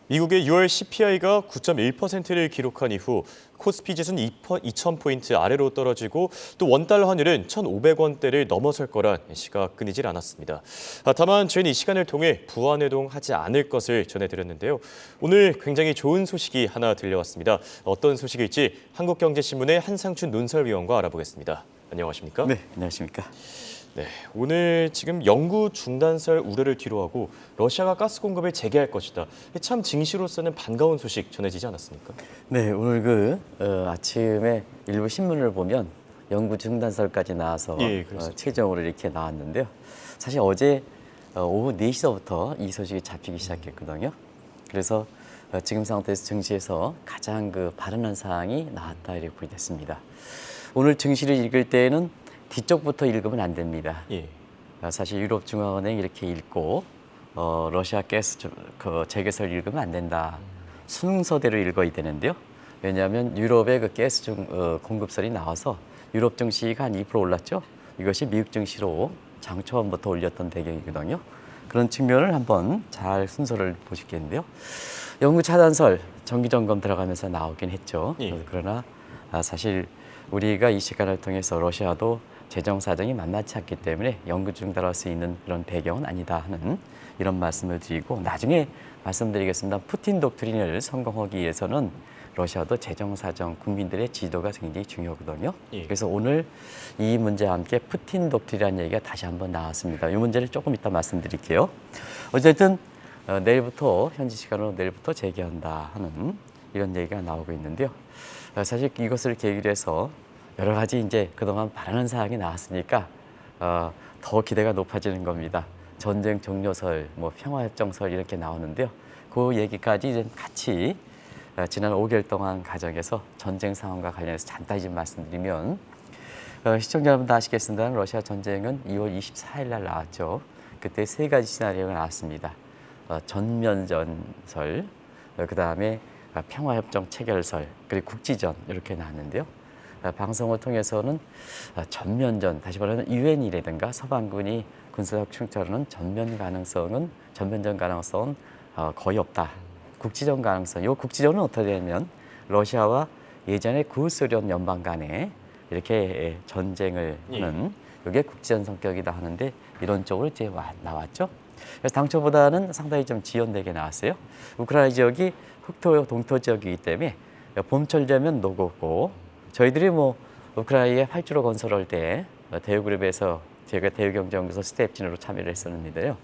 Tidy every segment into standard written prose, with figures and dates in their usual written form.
미국의 6월 CPI가 9.1%를 기록한 이후 코스피 지수는 2,000포인트 아래로 떨어지고 또 원달러 환율은 1,500원대를 넘어설 거란 시가 끊이질 않았습니다. 다만 저희는 이 시간을 통해 부안해동하지 않을 것을 전해드렸는데요. 오늘 굉장히 좋은 소식이 하나 들려왔습니다. 어떤 소식일지 한국경제신문의 한상춘 논설위원과 알아보겠습니다. 안녕하십니까? 네, 안녕하십니까? 네, 오늘 지금 영구 중단설 우려를 뒤로하고 러시아가 가스 공급을 재개할 것이다. 참 증시로서는 반가운 소식 전해지지 않았습니까? 네, 오늘 아침에 일부 신문을 보면 영구 중단설까지 나와서 예, 그렇습니다. 최종으로 이렇게 나왔는데요. 사실 어제 오후 4시서부터 이 소식이 잡히기 시작했거든요. 그래서 지금 상태에서 증시에서 가장 발언한 사항이 나왔다 이렇게 보게 됐습니다. 오늘 증시를 읽을 때에는 뒤쪽부터 읽으면 안 됩니다. 예. 사실 유럽 중앙은행 이렇게 읽고 러시아 가스 재개설 읽으면 안 된다. 순서대로 읽어야 되는데요. 왜냐하면 유럽의 가스 공급설이 나와서 유럽 증시가 한 2% 올랐죠. 이것이 미국 증시로 장 초반부터 올렸던 배경이거든요. 그런 측면을 한번 잘 순서를 보시겠는데요. 영구 차단설 정기 점검 들어가면서 나오긴 했죠. 예. 그러나 사실 우리가 이 시간을 통해서 러시아도 재정 사정이 만만치 않기 때문에 영구 중단할 수 있는 그런 배경은 아니다 하는 이런 말씀을 드리고, 나중에 말씀드리겠습니다. 푸틴 독트린을 성공하기 위해서는 러시아도 재정 사정, 국민들의 지도가 굉장히 중요하거든요. 예. 그래서 오늘 이 문제와 함께 푸틴 독트린이라는 얘기가 다시 한번 나왔습니다. 이 문제를 조금 이따 말씀드릴게요. 어쨌든 내일부터 현지 시간으로 내일부터 재개한다 하는 이런 얘기가 나오고 있는데요. 사실 이것을 계기로 해서 여러 가지 이제 그동안 바라는 사항이 나왔으니까 더 기대가 높아지는 겁니다. 전쟁 종료설, 평화협정설 이렇게 나오는데요. 그 얘기까지 이제 같이 지난 5개월 동안 과정에서 전쟁 상황과 관련해서 간단히 좀 말씀드리면, 시청자 여러분 다 아시겠습니다만 러시아 전쟁은 2월 24일 날 나왔죠. 그때 세 가지 시나리오가 나왔습니다. 전면전설, 그다음에 평화협정 체결설, 그리고 국지전 이렇게 나왔는데요. 방송을 통해서는 전면전, 다시 말하면 유엔이라든가 서방군이 군사적 충돌하는 전면전 가능성은 거의 없다. 국지전 가능성, 이 국지전은 어떻게 되냐면 러시아와 예전에 구소련 연방 간에 이렇게 전쟁을 하는 이게 국지전 성격이다 하는데, 이런 쪽으로 이제 나왔죠. 그래서 당초보다는 상당히 좀 지연되게 나왔어요. 우크라이나 지역이 흑토 동토 지역이기 때문에 봄철 되면 녹고, 저희들이 우크라이나에 활주로 건설할 때 대우그룹에서 제가 대우경제연구소 스태프진으로 참여를 했었는데요.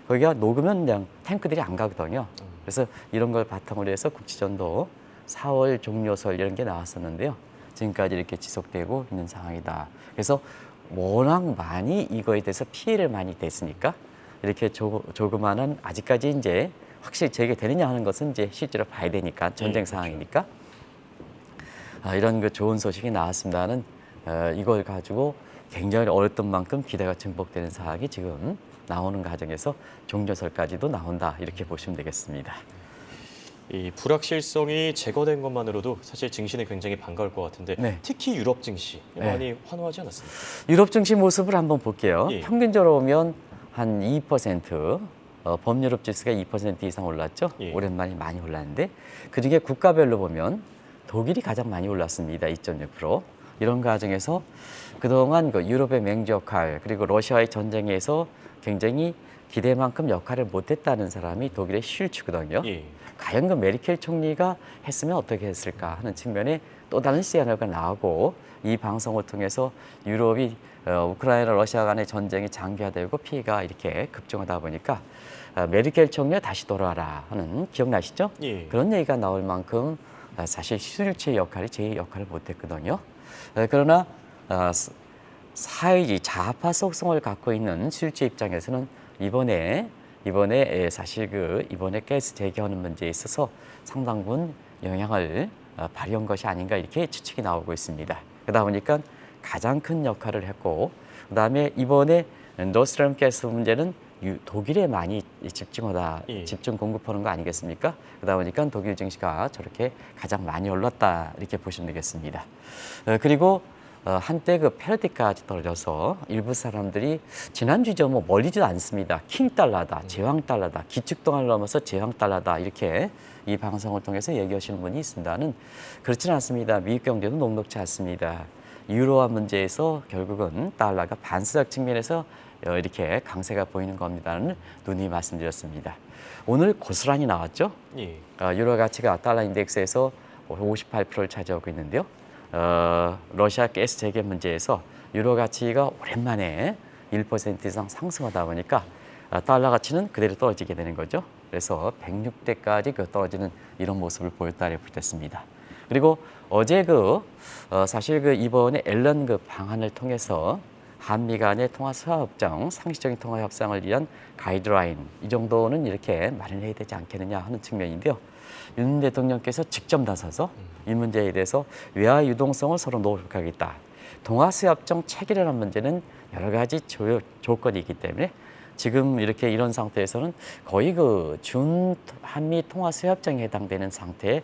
거기가 녹으면 그냥 탱크들이 안 가거든요. 그래서 이런 걸 바탕으로 해서 국지전도 4월 종료설 이런 게 나왔었는데요. 지금까지 이렇게 지속되고 있는 상황이다. 그래서 워낙 많이 이거에 대해서 피해를 많이 됐으니까 이렇게 조그마한, 아직까지 이제 확실히 재개되느냐 하는 것은 이제 실제로 봐야 되니까, 전쟁 상황이니까. 이런 좋은 소식이 나왔습니다는 이걸 가지고 굉장히 어렸던 만큼 기대가 증폭되는 사항이 지금 나오는 과정에서 종료설까지도 나온다 이렇게 보시면 되겠습니다. 이 불확실성이 제거된 것만으로도 사실 증시는 굉장히 반가울 것 같은데, 네. 특히 유럽 증시 많이 환호하지 않았습니까? 유럽 증시 모습을 한번 볼게요. 예. 평균적으로 보면 한 2%, 범유럽 지수가 2% 이상 올랐죠. 예. 오랜만에 많이 올랐는데, 그중에 국가별로 보면 독일이 가장 많이 올랐습니다. 2.6%. 이런 과정에서 그동안 유럽의 맹주 역할, 그리고 러시아의 전쟁에서 굉장히 기대만큼 역할을 못했다는 사람이 독일의 슐츠거든요. 예. 과연 메르켈 총리가 했으면 어떻게 했을까 하는 측면에 또 다른 시나리오가 나오고, 이 방송을 통해서 유럽이 우크라이나 러시아 간의 전쟁이 장기화되고 피해가 이렇게 급증하다 보니까 메르켈 총리가 다시 돌아와라 하는, 기억나시죠? 예. 그런 얘기가 나올 만큼 사실 슐츠의 역할이 제 역할을 못했거든요. 그러나 사회주의 좌파 속성을 갖고 있는 슐츠 입장에서는 이번에 사실 이번에 가스 재개하는 문제에 있어서 상당 부분 영향을 발휘한 것이 아닌가 이렇게 추측이 나오고 있습니다. 그러다 보니까 가장 큰 역할을 했고, 그다음에 이번에 노스트림 가스 문제는 독일에 많이 집중 공급하는 거 아니겠습니까? 그러다 보니까 독일 증시가 저렇게 가장 많이 올랐다 이렇게 보시면 되겠습니다. 그리고 한때 그 패러디까지 떨어져서 일부 사람들이 지난주죠 뭐 멀리지도 않습니다. 킹달러다, 제왕달러다, 기축동안을 넘어서 제왕달러다 이렇게 이 방송을 통해서 얘기하시는 분이 있습니다는 그렇지는 않습니다. 미국 경제도 녹록지 않습니다. 유로화 문제에서 결국은 달러가 반수적 측면에서 이렇게 강세가 보이는 겁니다는 누누이 말씀드렸습니다. 오늘 고스란히 나왔죠. 예. 유로 가치가 달러 인덱스에서 58%를 차지하고 있는데요. 러시아 가스 재개 문제에서 유로 가치가 오랜만에 1% 이상 상승하다 보니까 달러 가치는 그대로 떨어지게 되는 거죠. 그래서 106대까지 떨어지는 이런 모습을 보였다고 보겠습니다. 그리고 어제 사실 이번에 앨런 방안을 통해서 한미 간의 통화 수화협정, 상시적인 통화 협상을 위한 가이드라인 이 정도는 이렇게 마련해야 되지 않겠느냐 하는 측면인데요. 윤 대통령께서 직접 나서서 이 문제에 대해서 외화 유동성을 서로 노력하겠다. 동아수협정 체결이라는 문제는 여러 가지 조건이 있기 때문에 지금 이렇게 이런 상태에서는 거의 준 한미 통화수협정에 해당되는 상태에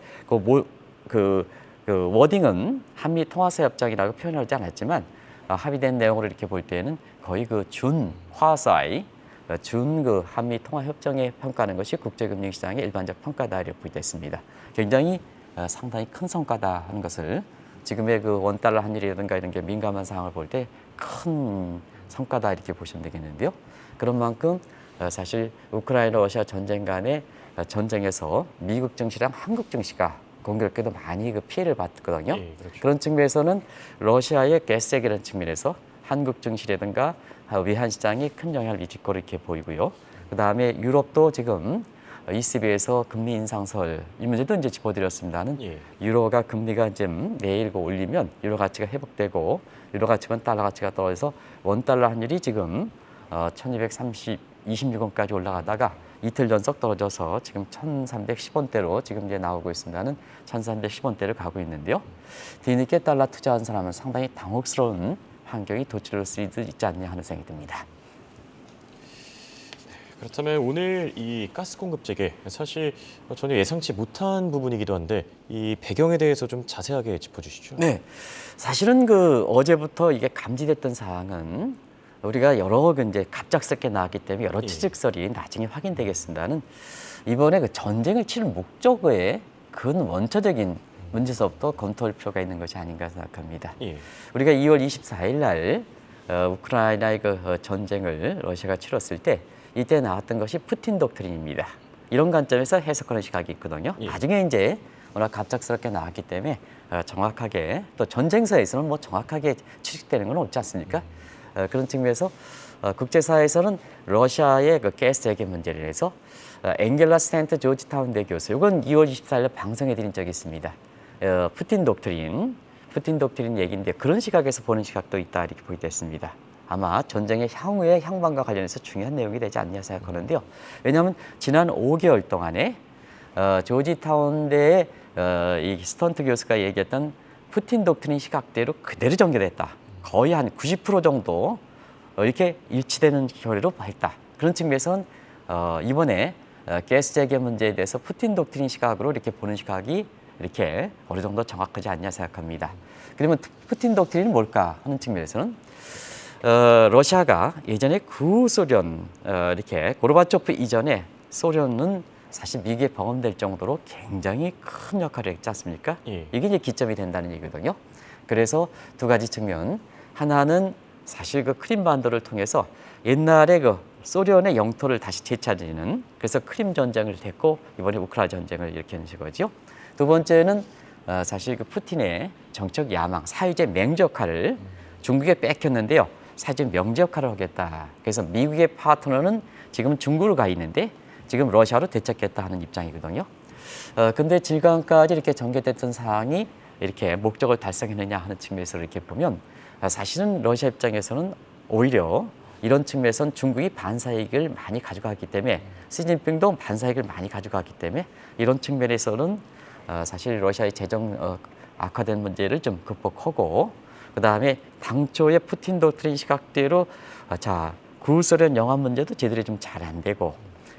워딩은 한미 통화수협정이라고 표현하지 않았지만 합의된 내용으로 이렇게 볼 때는 거의 준 화사이 한미 통화협정에 평가하는 것이 국제금융시장의 일반적 평가다 이렇게 보겠습니다. 굉장히 상당히 큰 성과다 하는 것을 지금의 원달러 환율이라든가 이런 게 민감한 상황을 볼 때 큰 성과다 이렇게 보시면 되겠는데요. 그런 만큼 사실 우크라이나 러시아 전쟁 간의 전쟁에서 미국 증시랑 한국 증시가 공교롭게도 많이 피해를 받거든요. 예, 그렇죠. 그런 측면에서는 러시아의 가스액이라는 측면에서 한국 증시라든가 외환 시장이 큰 영향을 미칠 거로 이렇게 보이고요. 그다음에 유럽도 지금 ECB에서 금리 인상설 이 문제도 이제 짚어드렸습니다는 예. 유로가 유로가 금리가 좀 내일 올리면 유로 가치가 회복되고 유로 가치만 달러 가치가 떨어져서 원달러 환율이 지금 1226원까지 올라가다가 이틀 연속 떨어져서 지금 1310원대로 지금 이제 나오고 있습니다는 1310원대를 가고 있는데요. 뒤늦게 달러 투자한 사람은 상당히 당혹스러운 환경이 도출될 수 있지 않냐 하는 생각이 듭니다. 그렇다면 오늘 이 가스 공급 재개 사실 전혀 예상치 못한 부분이기도 한데 이 배경에 대해서 좀 자세하게 짚어주시죠. 네, 사실은 어제부터 이게 감지됐던 사항은 우리가 여러 이제 갑작스럽게 나왔기 때문에 여러 추측설이 나중에 확인되겠습니다는 이번에 전쟁을 치는 목적의 근원초적인 문제서부터 검토할 필요가 있는 것이 아닌가 생각합니다. 예. 우리가 2월 24일 날 우크라이나의 전쟁을 러시아가 치렀을 때 이때 나왔던 것이 푸틴 독트린입니다. 이런 관점에서 해석하는 시각이 있거든요. 예. 나중에 이제 워낙 갑작스럽게 나왔기 때문에 정확하게 또 전쟁사에서는 뭐 정확하게 추측되는 건 없지 않습니까? 그런 측면에서 국제사회에서는 러시아의 가스 재개 문제를 해서 앵겔라 스탠트 조지타운대 교수, 이건 2월 24일 방송해드린 적이 있습니다. 푸틴 독트린 얘기인데 그런 시각에서 보는 시각도 있다 이렇게 보게 됐습니다. 아마 전쟁의 향후의 향방과 관련해서 중요한 내용이 되지 않냐 생각하는데요. 왜냐하면 지난 5개월 동안에 조지타운대의 이 스턴트 교수가 얘기했던 푸틴 독트린 시각대로 그대로 전개됐다. 거의 한 90% 정도 이렇게 일치되는 결과로 했다. 그런 측면에서는 이번에 가스 재개 문제에 대해서 푸틴 독트린 시각으로 이렇게 보는 시각이 이렇게 어느 정도 정확하지 않냐 생각합니다. 그러면 푸틴 독트린은 뭘까 하는 측면에서는 러시아가 예전에 구소련 이렇게 고르바초프 이전에 소련은 사실 미국에 범함될 정도로 굉장히 큰 역할을 했지 않습니까? 예. 이게 이제 기점이 된다는 얘기거든요. 그래서 두 가지 측면. 하나는 사실 크림반도를 통해서 옛날에 소련의 영토를 다시 되찾는 그래서 크림 전쟁을 했고 이번에 우크라이나 전쟁을 일으키는 거죠. 두 번째는 사실 푸틴의 정책 야망, 사회주의 맹주 역할을 중국에 뺏겼는데요. 사회주의 명제 역할을 하겠다. 그래서 미국의 파트너는 지금 중국으로 가 있는데 지금 러시아로 되찾겠다 하는 입장이거든요. 근데 지금까지 이렇게 전개됐던 사항이 이렇게 목적을 달성했느냐 하는 측면에서 이렇게 보면 사실은 러시아 입장에서는 오히려 이런 측면에서는 중국이 반사이익을 많이 가져가기 때문에 시진핑도 반사이익을 많이 가져가기 때문에 이런 측면에서는 사실 러시아의 재정 악화된 문제를 좀 극복하고 그다음에 당초의 푸틴 독트린 시각대로 구소련 영합 문제도 제대로 좀 잘 안 되고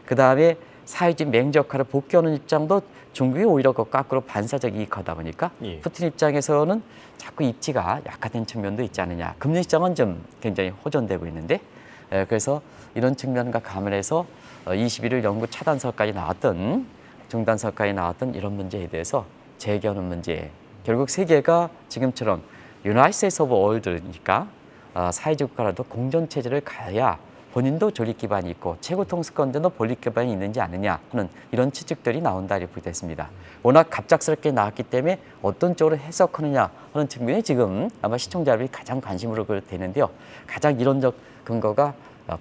그다음에 사회주의 맹주 역할을 복귀하는 입장도 중국이 오히려 그 거꾸로 반사적 이익하다 보니까 예. 푸틴 입장에서는 자꾸 입지가 약화된 측면도 있지 않느냐. 금리 시장은 좀 굉장히 호전되고 있는데 그래서 이런 측면과 감안해서 21일 연구 차단설까지 나왔던 중단설까지 나왔던 이런 문제에 대해서 제기하는 문제. 결국 세계가 지금처럼 유나이티드 스테이트 오브 월드니까 사회주의 국가라도 공존체제를 가야 본인도 조립 기반이 있고 최고 통수권자도 본립 기반이 있는지 아느냐 하는 이런 추측들이 나온다 이렇게 됐습니다. 워낙 갑작스럽게 나왔기 때문에 어떤 쪽으로 해석하느냐 하는 측면이 지금 아마 시청자 여러분이 가장 관심으로 되는데요. 가장 이론적 근거가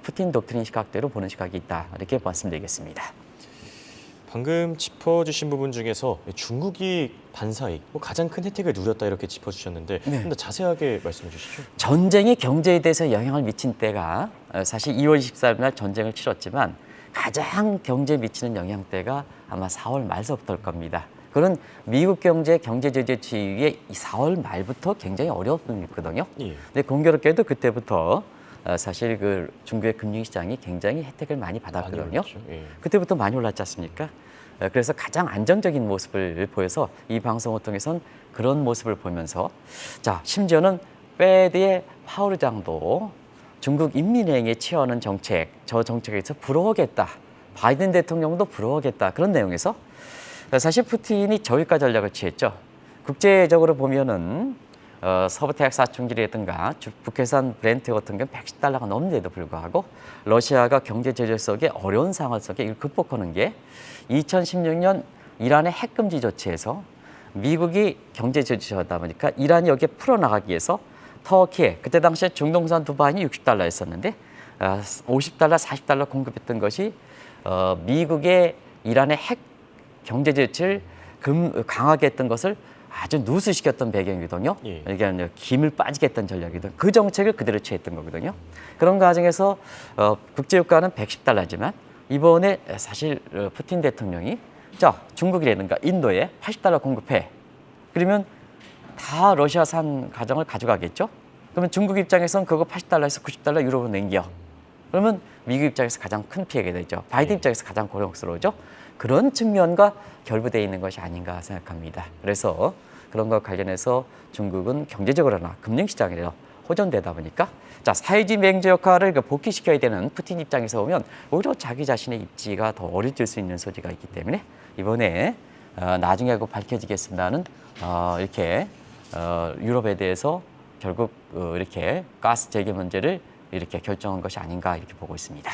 푸틴 독트린 시각대로 보는 시각이 있다 이렇게 말씀드리겠습니다. 방금 짚어주신 부분 중에서 중국이 반사익, 가장 큰 혜택을 누렸다 이렇게 짚어주셨는데 네. 좀 더 자세하게 말씀해 주시죠. 전쟁이 경제에 대해서 영향을 미친 때가 사실 2월 24일 날 전쟁을 치렀지만 가장 경제에 미치는 영향대가 아마 4월 말서부터일 겁니다. 그런 미국 경제 제재 추이에 4월 말부터 굉장히 어려웠거든요. 예. 근데 공교롭게도 그때부터 사실 그 중국의 금융시장이 굉장히 혜택을 많이 받았거든요. 많이 올랐죠. 예. 그때부터 많이 올랐지 않습니까? 그래서 가장 안정적인 모습을 보여서 이 방송을 통해서는 그런 모습을 보면서 자 심지어는 페드의 파월 의장도 중국 인민행에 취하는 정책, 저 정책에서 불허하겠다. 바이든 대통령도 불허하겠다. 그런 내용에서 사실 푸틴이 저위가 전략을 취했죠. 국제적으로 보면은 서부 태양사 총질이라든가 북해산 브렌트 같은 경우는 110달러가 넘는데도 불구하고 러시아가 경제 제재 속에 어려운 상황 속에 이걸 극복하는 게 2016년 이란의 핵금지 조치에서 미국이 경제 제재하다 보니까 이란이 여기에 풀어나가기 위해서 터키에 그때 당시에 중동산 두바이는 60달러였었는데 50달러, 40달러 공급했던 것이 미국의 이란의 핵 경제 제재를 강하게 했던 것을 아주 누수시켰던 배경이거든요. 예. 이게 김을 빠지게 했던 전략이거든요. 그 정책을 그대로 취했던 거거든요. 그런 과정에서 국제유가는 110달러지만 이번에 사실 푸틴 대통령이 자 중국이라든가 인도에 80달러 공급해. 그러면 다 러시아산 가정을 가져가겠죠. 그러면 중국 입장에서는 그거 80달러에서 90달러 유로로 남겨. 그러면 미국 입장에서 가장 큰 피해가 되죠. 바이든 입장에서 가장 고통스러우죠. 그런 측면과 결부되어 있는 것이 아닌가 생각합니다. 그래서 그런 것 관련해서 중국은 경제적으로나 금융시장이나 호전되다 보니까 자 사회주의 맹주 역할을 복귀시켜야 되는 푸틴 입장에서 보면 오히려 자기 자신의 입지가 더 어려질 수 있는 소지가 있기 때문에 이번에 나중에 꼭 밝혀지겠습니다는 이렇게 유럽에 대해서 결국 이렇게 가스 재개 문제를 이렇게 결정한 것이 아닌가 이렇게 보고 있습니다.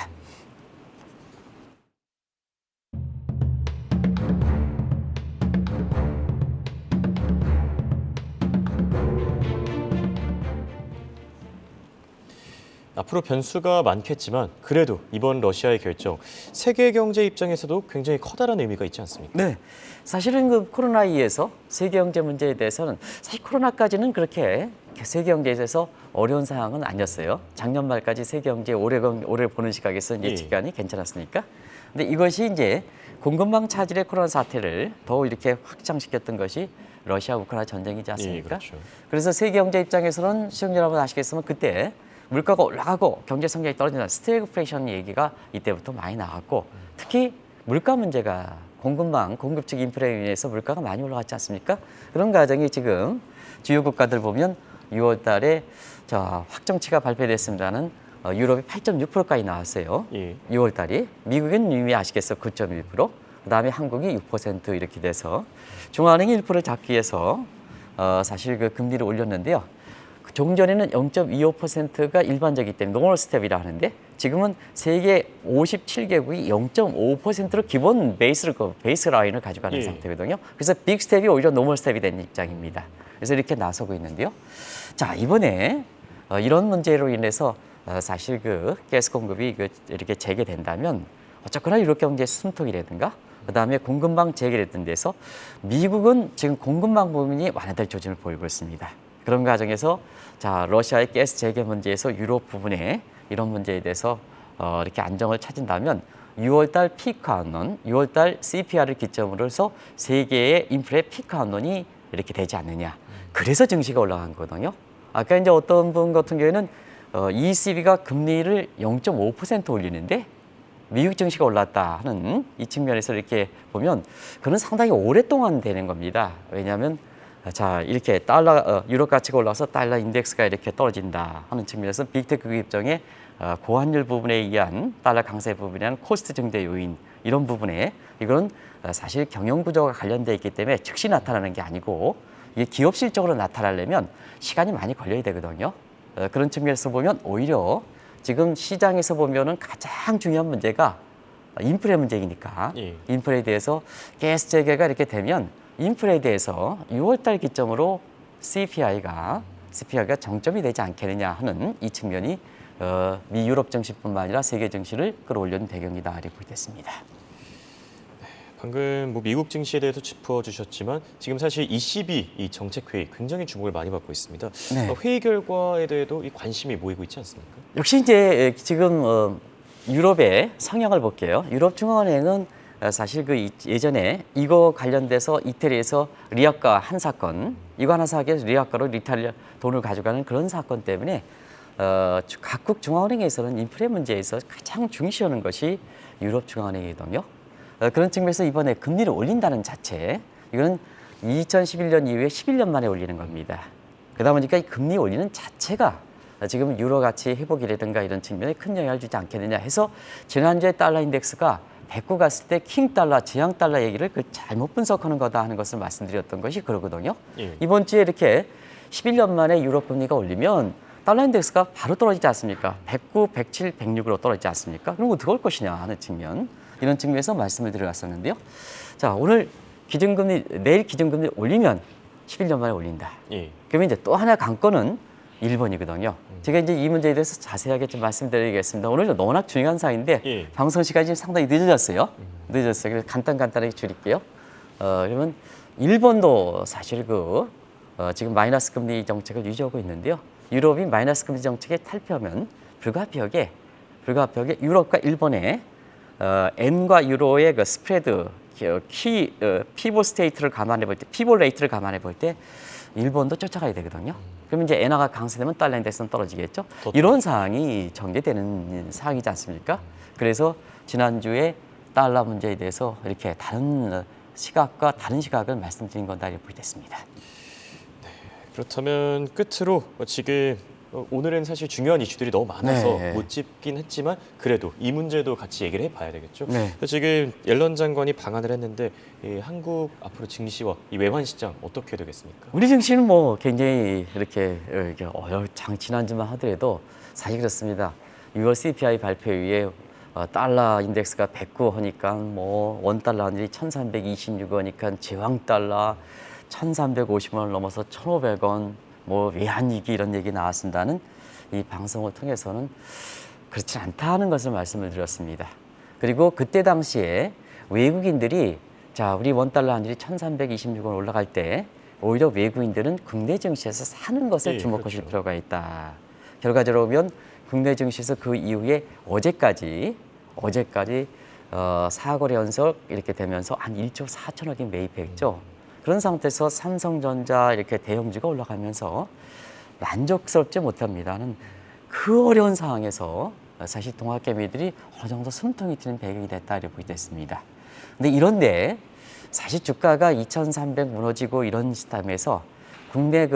앞으로 변수가 많겠지만 그래도 이번 러시아의 결정, 세계 경제 입장에서도 굉장히 커다란 의미가 있지 않습니까? 네, 사실은 그 코로나2에서 세계 경제 문제에 대해서는 사실 코로나까지는 그렇게 세계 경제에 대해서 어려운 상황은 아니었어요. 작년 말까지 세계 경제 오래 보는 시각에서 이제 기간이 괜찮았으니까. 근데 이것이 이제 공급망 차질의 코로나 사태를 더 이렇게 확장시켰던 것이 러시아 우크라이나 전쟁이지 않습니까? 예, 그렇죠. 그래서 세계 경제 입장에서는 시청자 여러분 아시겠지만 그때 물가가 올라가고 경제 성장이 떨어지는 스태그플레이션 얘기가 이때부터 많이 나왔고 특히 물가 문제가 공급 측 인플레에 인해서 물가가 많이 올라갔지 않습니까? 그런 과정이 지금 주요 국가들 보면 6월 달에 확정치가 발표됐습니다는 유럽이 8.6%까지 나왔어요. 예. 6월 달이. 미국은 이미 아시겠어 9.1%. 그다음에 한국이 6% 이렇게 돼서 중앙은행이 1%를 잡기 위해서 사실 그 금리를 올렸는데요. 종전에는 0.25%가 일반적이기 때문에 노멀 스텝이라 하는데 지금은 세계 57개국이 0.5%로 기본 베이스 라인을 가져가는 상태거든요. 그래서 빅 스텝이 오히려 노멀 스텝이 된 입장입니다. 그래서 이렇게 나서고 있는데요. 자, 이번에 이런 문제로 인해서 사실 그 가스 공급이 이렇게 재개된다면 어쨌거나 유럽 경제 숨통이라든가 그다음에 공급망 재개됐던 데서 미국은 지금 공급망 부분이 완화될 조짐을 보이고 있습니다. 그런 과정에서 자 러시아의 가스 재개 문제에서 유럽 부분에 이런 문제에 대해서 이렇게 안정을 찾은다면 6월달 피크 한론, 6월달 CPR을 기점으로 해서 세계의 인플레 피크 한론이 이렇게 되지 않느냐. 그래서 증시가 올라간 거거든요. 아까 이제 어떤 분 같은 경우에는 ECB가 금리를 0.5% 올리는데 미국 증시가 올랐다 하는 이 측면에서 이렇게 보면 그는 상당히 오랫동안 되는 겁니다. 왜냐하면 자 이렇게 유럽 가치가 올라서 달러 인덱스가 이렇게 떨어진다 하는 측면에서 빅테크 기업종의 고환율 부분에 의한 달러 강세 부분에 의한 코스트 증대 요인 이런 부분에 이건 사실 경영 구조가 관련돼 있기 때문에 즉시 나타나는 게 아니고 이게 기업 실적으로 나타나려면 시간이 많이 걸려야 되거든요. 그런 측면에서 보면 오히려 지금 시장에서 보면은 가장 중요한 문제가 인플레 문제이니까 예. 인플레에 대해서 가스 재개가 이렇게 되면 인플레에 대해서 6월달 기점으로 CPI가 정점이 되지 않겠느냐 하는 이 측면이 미 유럽 증시뿐만 아니라 세계 증시를 끌어올리는 배경이다 이렇게 보겠습니다. 방금 뭐 미국 증시에 대해서 짚어주셨지만 지금 사실 ECB 이 정책회의 굉장히 주목을 많이 받고 있습니다. 네. 회의 결과에 대해도 이 관심이 모이고 있지 않습니까? 역시 이제 지금 유럽의 성향을 볼게요. 유럽 중앙은행은 사실 그 예전에 이거 관련돼서 이태리에서 리아카 한 사건, 이거 하나 사기 위해서 리아카로 이탈리아 돈을 가져가는 그런 사건 때문에 각국 중앙은행에서는 인플레 문제에서 가장 중시하는 것이 유럽 중앙은행이거든요. 그런 측면에서 이번에 금리를 올린다는 자체, 이거는 2011년 이후에 11년 만에 올리는 겁니다. 그러다 보니까 이 금리 올리는 자체가 지금 유로 가치 회복이라든가 이런 측면에 큰 영향을 주지 않겠느냐 해서 지난주에 달러 인덱스가 109 갔을 때 킹 달러, 지향 달러 얘기를 잘못 분석하는 거다 하는 것을 말씀드렸던 것이 그러거든요. 예. 이번 주에 이렇게 11년 만에 유로 금리가 올리면 달러 인덱스가 바로 떨어지지 않습니까? 109, 107, 106으로 떨어지지 않습니까? 그럼 어떻게 올 것이냐 하는 측면, 이런 측면에서 말씀을 드려왔었는데요. 자, 오늘 기준금리, 내일 기준금리 올리면 11년 만에 올린다. 예. 그러면 이제 또 하나 관건은 일본이거든요. 제가 이제 이 문제에 대해서 자세하게 좀 말씀드리겠습니다. 오늘 워낙 중요한 사항인데 예. 방송 시간이 지금 상당히 늦어졌어요. 늦었어요. 그래서 간단하게 줄일게요. 그러면 일본도 사실 지금 마이너스 금리 정책을 유지하고 있는데요. 유럽이 마이너스 금리 정책에 탈피하면 불가피하게 유럽과 일본의 엔과 유로의 그 스프레드 피보 스테이트를 감안해 볼 때, 피보 레이트를 감안해 볼 때 일본도 쫓아가야 되거든요. 그러면 이제 엔화가 강세되면 달러 인덱스는 떨어지겠죠. 이런 사항이 전개되는 사항이지 않습니까? 그래서 지난주에 달러 문제에 대해서 이렇게 다른 시각을 말씀드린 건다 이렇게 보겠습니다. 그렇다면 끝으로 지금 오늘은 사실 중요한 이슈들이 너무 많아서 네. 못 짚긴 했지만 그래도 이 문제도 같이 얘기를 해봐야 되겠죠. 네. 그래서 지금 옐런 장관이 방한을 했는데 이 한국 앞으로 증시와 이 외환 시장 어떻게 되겠습니까? 우리 증시는 뭐 굉장히 이렇게 지난주만 하더라도 사실 그렇습니다. 6월 CPI 발표 이후에 달러 인덱스가 109 하니까 뭐 원달러 환율이 1,326원이니까 제왕 달러 1,350원을 넘어서 1,500원 뭐 외환위기 이런 얘기 나왔습니다는 이 방송을 통해서는 그렇지 않다는 것을 말씀을 드렸습니다. 그리고 그때 당시에 외국인들이 자 우리 원달러 환율이 1,326원 올라갈 때 오히려 외국인들은 국내 증시에서 사는 것을 주목하실 그렇죠. 필요가 있다. 결과적으로 보면 국내 증시에서 그 이후에 어제까지 사거래 연속 이렇게 되면서 한 1조 4천억이 매입했죠. 그런 상태에서 삼성전자 이렇게 대형주가 올라가면서 만족스럽지 못합니다는 그 어려운 상황에서 사실 동학개미들이 어느 정도 숨통이 트는 배경이 됐다 이렇게 보겠습니다. 근데 이런데 사실 주가가 2,300 무너지고 이런 시점에서 국내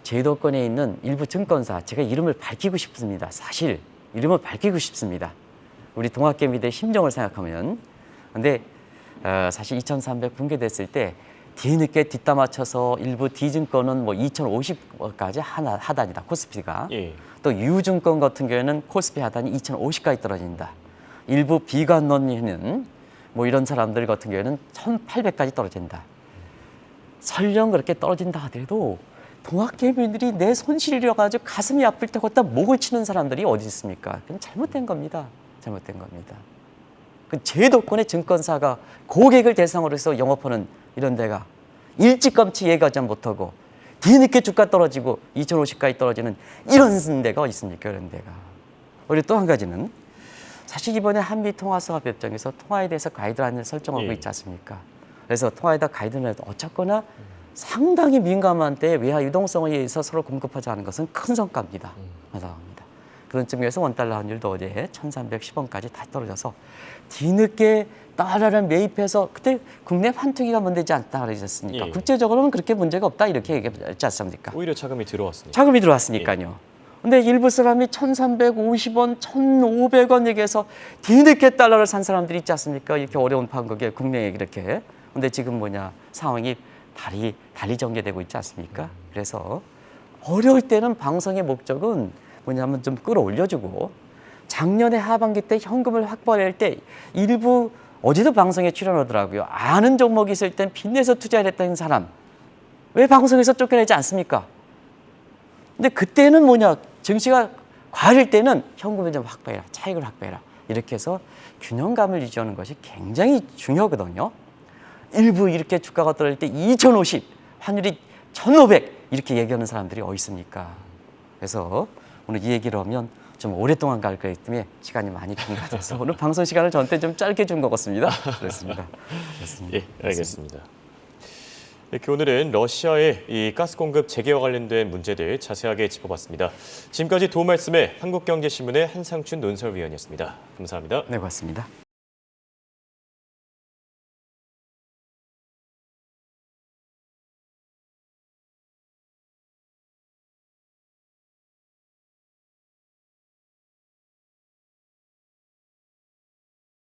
제도권에 있는 일부 증권사 제가 이름을 밝히고 싶습니다. 사실 이름을 밝히고 싶습니다. 우리 동학개미들의 심정을 생각하면. 근데 사실 2,300 붕괴됐을 때 뒤늦게 뒷담 맞춰서 일부 D증권은 뭐 2,050까지 하단이다. 코스피가. 예. 또 U증권 같은 경우에는 코스피 하단이 2,050까지 떨어진다. 일부 비관론이는 뭐 이런 사람들 같은 경우에는 1,800까지 떨어진다. 설령 그렇게 떨어진다 하더라도 동학개미들이 내 손실이라 가지고 가슴이 아플 때 갖다 목을 치는 사람들이 어디 있습니까? 그건 잘못된 겁니다. 잘못된 겁니다. 그 제도권의 증권사가 고객을 대상으로 해서 영업하는 이런 데가 일찌감치 예가지 못하고 뒤늦게 주가 떨어지고 2,050까지 떨어지는 이런 데가 어디 있습니까? 이런 데가. 그리고 또 한 가지는 사실 이번에 한미통화수합협정에서 통화에 대해서 가이드라인을 설정하고 있지 않습니까? 그래서 통화에다 가이드라인을 어쨌거나 상당히 민감한 때 외화 유동성에 의해서 서로 공급하지 않은 것은 큰 성과입니다. 감사합니다. 그런 측면에서 원달러 환율도 어제 1,310원까지 다 떨어져서 뒤늦게 달러를 매입해서 그때 국내 환투기가 문제지 않다 그러셨습니까? 예. 국제적으로는 그렇게 문제가 없다 이렇게 얘기했지 않습니까? 오히려 자금이 들어왔으니까. 자금이 들어왔으니까요. 근데 일부 사람이 1,350원, 1,500원 얘기해서 뒤늦게 달러를 산 사람들이 있지 않습니까? 이렇게 어려운 판국에 국내에 이렇게. 근데 지금 뭐냐 상황이 달리 전개되고 있지 않습니까? 그래서 어려울 때는 방송의 목적은 뭐냐면 좀 끌어올려주고 작년에 하반기 때 현금을 확보할 때 일부 어제도 방송에 출연하더라고요. 아는 종목이 있을 땐 빚내서 투자를 했던 사람 왜 방송에서 쫓겨내지 않습니까? 근데 그때는 뭐냐 증시가 과할 때는 현금을 좀 확보해라, 차익을 확보해라 이렇게 해서 균형감을 유지하는 것이 굉장히 중요하거든요. 일부 이렇게 주가가 떨어질 때 2,050, 환율이 1,500 이렇게 얘기하는 사람들이 어디 있습니까? 그래서 오늘 이 얘기를 하면 좀 오랫동안 갈 거기 때문에 시간이 많이 증가돼서 오늘 방송 시간을 저한테 좀 짧게 준 것 같습니다. 그렇습니다. 예, 알겠습니다. 이렇게 오늘은 러시아의 이 가스 공급 재개와 관련된 문제들 자세하게 짚어봤습니다. 지금까지 도움 말씀에 한국경제신문의 한상춘 논설위원이었습니다. 감사합니다. 네, 고맙습니다.